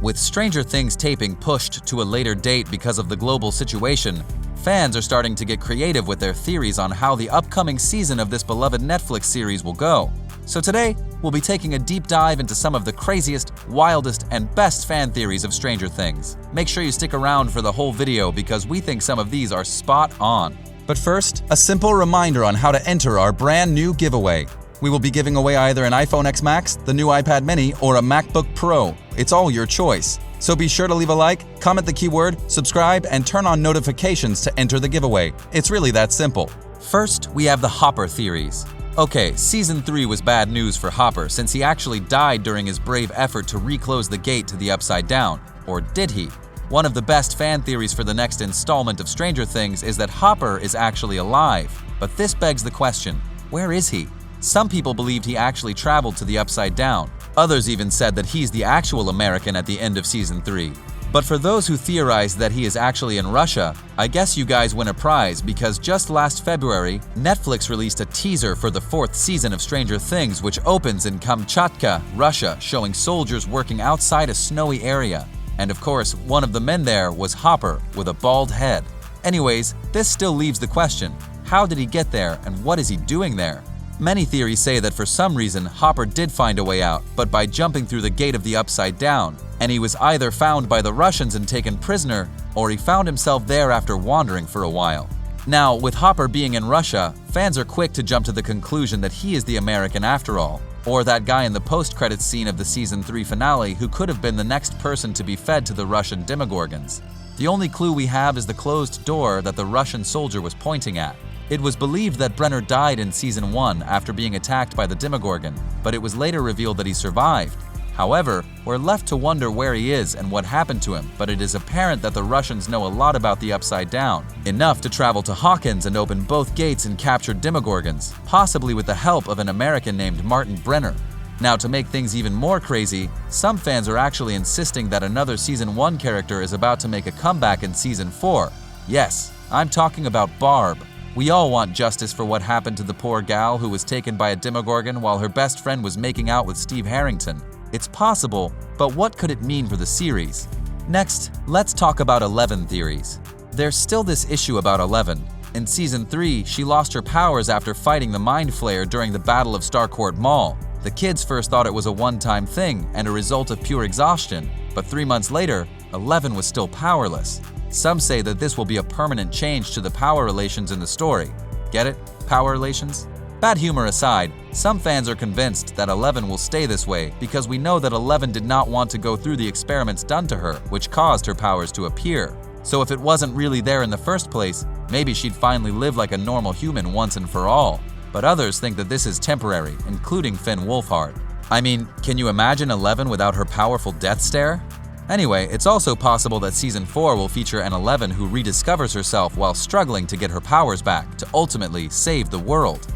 With Stranger Things taping pushed to a later date because of the global situation, fans are starting to get creative with their theories on how the upcoming season of this beloved Netflix series will go. So today, we'll be taking a deep dive into some of the craziest, wildest, and best fan theories of Stranger Things. Make sure you stick around for the whole video because we think some of these are spot on. But first, a simple reminder on how to enter our brand new giveaway. We will be giving away either an iPhone X Max, the new iPad mini, or a MacBook Pro. It's all your choice. So be sure to leave a like, comment the keyword, subscribe, and turn on notifications to enter the giveaway. It's really that simple. First, we have the Hopper theories. Okay, Season 3 was bad news for Hopper since he actually died during his brave effort to reclose the gate to the Upside Down. Or did he? One of the best fan theories for the next installment of Stranger Things is that Hopper is actually alive. But this begs the question, where is he? Some people believed he actually traveled to the Upside Down. Others even said that he's the actual American at the end of Season 3. But for those who theorize that he is actually in Russia, I guess you guys win a prize because just last February, Netflix released a teaser for the 4th season of Stranger Things, which opens in Kamchatka, Russia, showing soldiers working outside a snowy area. And of course, one of the men there was Hopper with a bald head. Anyways, this still leaves the question, how did he get there and what is he doing there? Many theories say that for some reason, Hopper did find a way out, but by jumping through the gate of the Upside Down, and he was either found by the Russians and taken prisoner, or he found himself there after wandering for a while. Now, with Hopper being in Russia, fans are quick to jump to the conclusion that he is the American after all, or that guy in the post-credits scene of the Season 3 finale who could have been the next person to be fed to the Russian Demogorgons. The only clue we have is the closed door that the Russian soldier was pointing at. It was believed that Brenner died in Season 1 after being attacked by the Demogorgon, but it was later revealed that he survived. However, we're left to wonder where he is and what happened to him, but it is apparent that the Russians know a lot about the Upside Down, enough to travel to Hawkins and open both gates and capture Demogorgons, possibly with the help of an American named Martin Brenner. Now, to make things even more crazy, some fans are actually insisting that another Season 1 character is about to make a comeback in Season 4. Yes, I'm talking about Barb. We all want justice for what happened to the poor gal who was taken by a Demogorgon while her best friend was making out with Steve Harrington. It's possible, but what could it mean for the series? Next, let's talk about 11 theories. There's still this issue about 11. In Season 3, she lost her powers after fighting the Mind Flayer during the Battle of Starcourt Mall. The kids first thought it was a one-time thing and a result of pure exhaustion, but 3 months later, 11 was still powerless. Some say that this will be a permanent change to the power relations in the story. Get it? Power relations? Bad humor aside, some fans are convinced that 11 will stay this way because we know that 11 did not want to go through the experiments done to her, which caused her powers to appear. So if it wasn't really there in the first place, maybe she'd finally live like a normal human once and for all. But others think that this is temporary, including Finn Wolfhard. I mean, can you imagine 11 without her powerful death stare? Anyway, it's also possible that Season 4 will feature an 11 who rediscovers herself while struggling to get her powers back to ultimately save the world.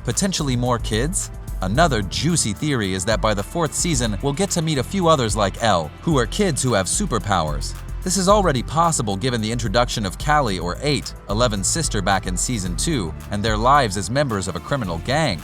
Potentially more kids? Another juicy theory is that by the 4th season, we'll get to meet a few others like Elle, who are kids who have superpowers. This is already possible given the introduction of Callie or 8, 11's sister back in Season 2, and their lives as members of a criminal gang.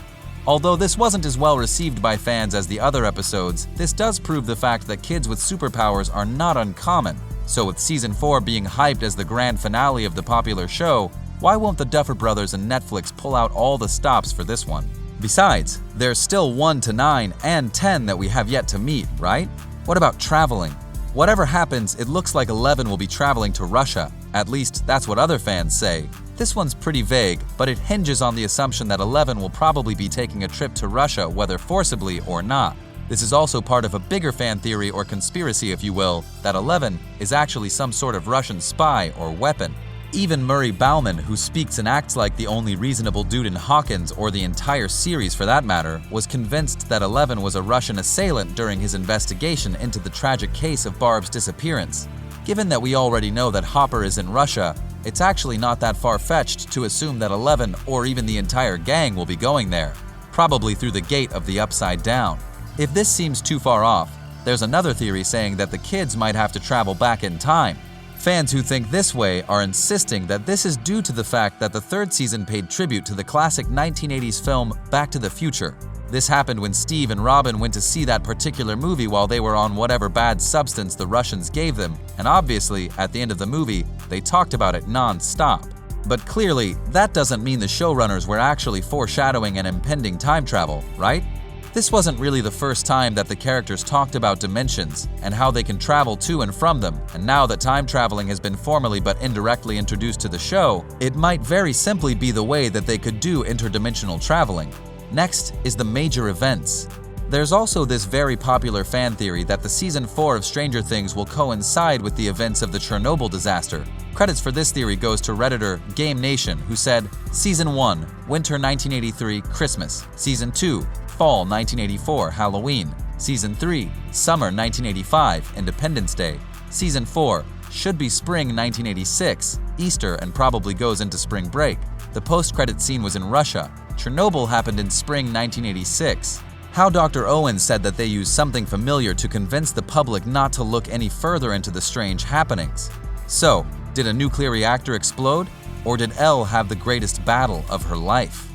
Although this wasn't as well received by fans as the other episodes, this does prove the fact that kids with superpowers are not uncommon. So with Season 4 being hyped as the grand finale of the popular show, why won't the Duffer Brothers and Netflix pull out all the stops for this one? Besides, there's still 1 to 9 and 10 that we have yet to meet, right? What about traveling? Whatever happens, it looks like 11 will be traveling to Russia. At least, that's what other fans say. This one's pretty vague, but it hinges on the assumption that 11 will probably be taking a trip to Russia, whether forcibly or not. This is also part of a bigger fan theory or conspiracy, if you will, that 11 is actually some sort of Russian spy or weapon. Even Murray Bauman, who speaks and acts like the only reasonable dude in Hawkins or the entire series for that matter, was convinced that 11 was a Russian assailant during his investigation into the tragic case of Barb's disappearance. Given that we already know that Hopper is in Russia, it's actually not that far-fetched to assume that 11 or even the entire gang will be going there, probably through the gate of the Upside Down. If this seems too far off, there's another theory saying that the kids might have to travel back in time. Fans who think this way are insisting that this is due to the fact that the 3rd season paid tribute to the classic 1980s film Back to the Future. This happened when Steve and Robin went to see that particular movie while they were on whatever bad substance the Russians gave them, and obviously, at the end of the movie, they talked about it non-stop. But clearly, that doesn't mean the showrunners were actually foreshadowing an impending time travel, right? This wasn't really the first time that the characters talked about dimensions and how they can travel to and from them, and now that time traveling has been formally but indirectly introduced to the show, it might very simply be the way that they could do interdimensional traveling. Next is the major events. There's also this very popular fan theory that the Season 4 of Stranger Things will coincide with the events of the Chernobyl disaster. Credits for this theory goes to Redditor Game Nation, who said, Season 1, Winter 1983, Christmas. Season 2, Fall 1984, Halloween. Season 3, Summer 1985, Independence Day. Season 4, should be Spring 1986, Easter, and probably goes into spring break. The post-credit scene was in Russia. Chernobyl happened in spring 1986. How Dr. Owen said that they used something familiar to convince the public not to look any further into the strange happenings. So, did a nuclear reactor explode? Or did Elle have the greatest battle of her life?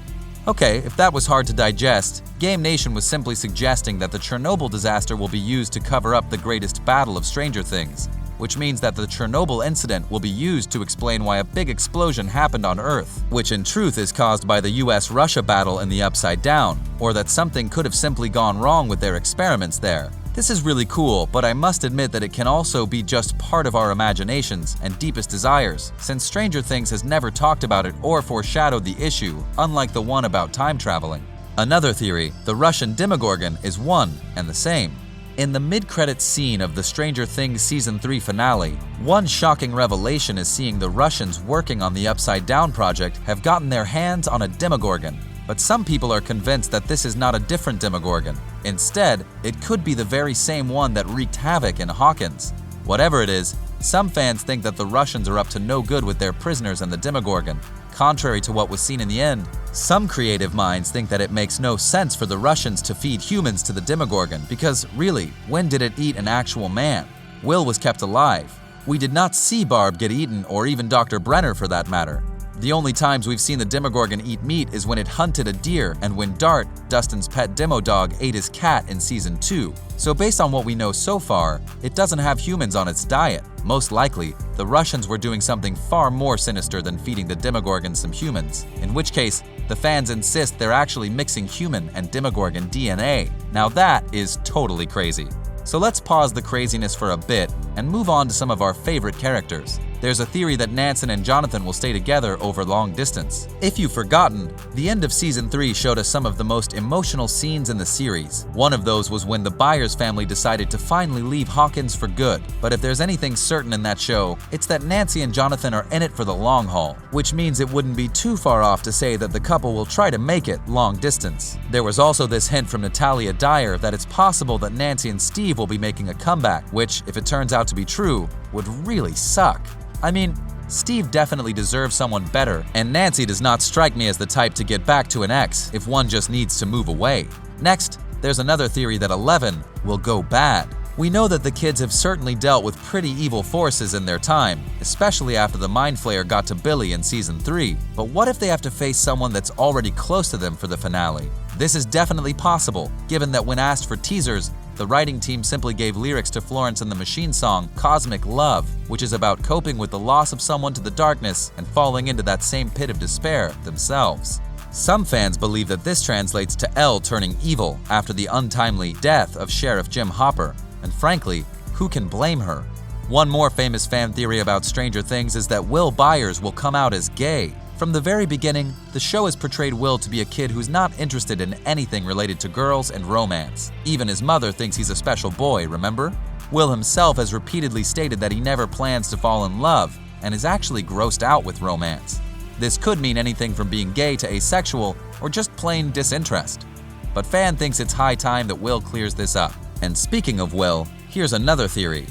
Okay, if that was hard to digest, Game Nation was simply suggesting that the Chernobyl disaster will be used to cover up the greatest battle of Stranger Things, which means that the Chernobyl incident will be used to explain why a big explosion happened on Earth, which in truth is caused by the US-Russia battle in the Upside Down, or that something could have simply gone wrong with their experiments there. This is really cool, but I must admit that it can also be just part of our imaginations and deepest desires, since Stranger Things has never talked about it or foreshadowed the issue, unlike the one about time traveling. Another theory, the Russian Demogorgon, is one and the same. In the mid-credits scene of the Stranger Things Season 3 finale, one shocking revelation is seeing the Russians working on the Upside Down project have gotten their hands on a Demogorgon. But some people are convinced that this is not a different Demogorgon. Instead, it could be the very same one that wreaked havoc in Hawkins. Whatever it is, some fans think that the Russians are up to no good with their prisoners and the Demogorgon. Contrary to what was seen in the end, some creative minds think that it makes no sense for the Russians to feed humans to the Demogorgon because, really, when did it eat an actual man? Will was kept alive. We did not see Barb get eaten, or even Dr. Brenner for that matter. The only times we've seen the Demogorgon eat meat is when it hunted a deer and when Dart, Dustin's pet demo dog, ate his cat in Season 2. So based on what we know so far, it doesn't have humans on its diet. Most likely, the Russians were doing something far more sinister than feeding the Demogorgon some humans, in which case, the fans insist they're actually mixing human and Demogorgon DNA. Now that is totally crazy. So let's pause the craziness for a bit and move on to some of our favorite characters. There's a theory that Nancy and Jonathan will stay together over long distance. If you've forgotten, the end of Season 3 showed us some of the most emotional scenes in the series. One of those was when the Byers family decided to finally leave Hawkins for good. But if there's anything certain in that show, it's that Nancy and Jonathan are in it for the long haul, which means it wouldn't be too far off to say that the couple will try to make it long distance. There was also this hint from Natalia Dyer that it's possible that Nancy and Steve will be making a comeback, which, if it turns out to be true, would really suck. I mean, Steve definitely deserves someone better, and Nancy does not strike me as the type to get back to an ex if one just needs to move away. Next, there's another theory that 11 will go bad. We know that the kids have certainly dealt with pretty evil forces in their time, especially after the Mind Flayer got to Billy in Season 3. But what if they have to face someone that's already close to them for the finale? This is definitely possible, given that when asked for teasers, the writing team simply gave lyrics to Florence and the Machine song Cosmic Love, which is about coping with the loss of someone to the darkness and falling into that same pit of despair themselves. Some fans believe that this translates to Elle turning evil after the untimely death of Sheriff Jim Hopper, and frankly, who can blame her? One more famous fan theory about Stranger Things is that Will Byers will come out as gay. From the very beginning, the show has portrayed Will to be a kid who's not interested in anything related to girls and romance. Even his mother thinks he's a special boy, remember? Will himself has repeatedly stated that he never plans to fall in love and is actually grossed out with romance. This could mean anything from being gay to asexual or just plain disinterest. But fan thinks it's high time that Will clears this up. And speaking of Will, here's another theory.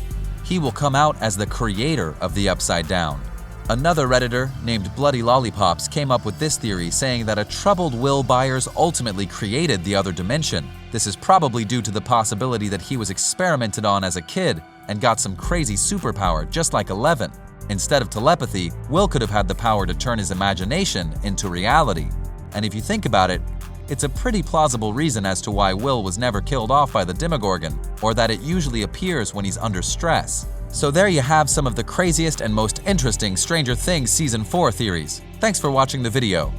He will come out as the creator of the Upside Down. Another Redditor named Bloody Lollipops came up with this theory, saying that a troubled Will Byers ultimately created the other dimension. This is probably due to the possibility that he was experimented on as a kid and got some crazy superpower just like 11. Instead of telepathy, Will could have had the power to turn his imagination into reality. And if you think about it, it's a pretty plausible reason as to why Will was never killed off by the Demogorgon, or that it usually appears when he's under stress. So there you have some of the craziest and most interesting Stranger Things Season 4 theories. Thanks for watching the video.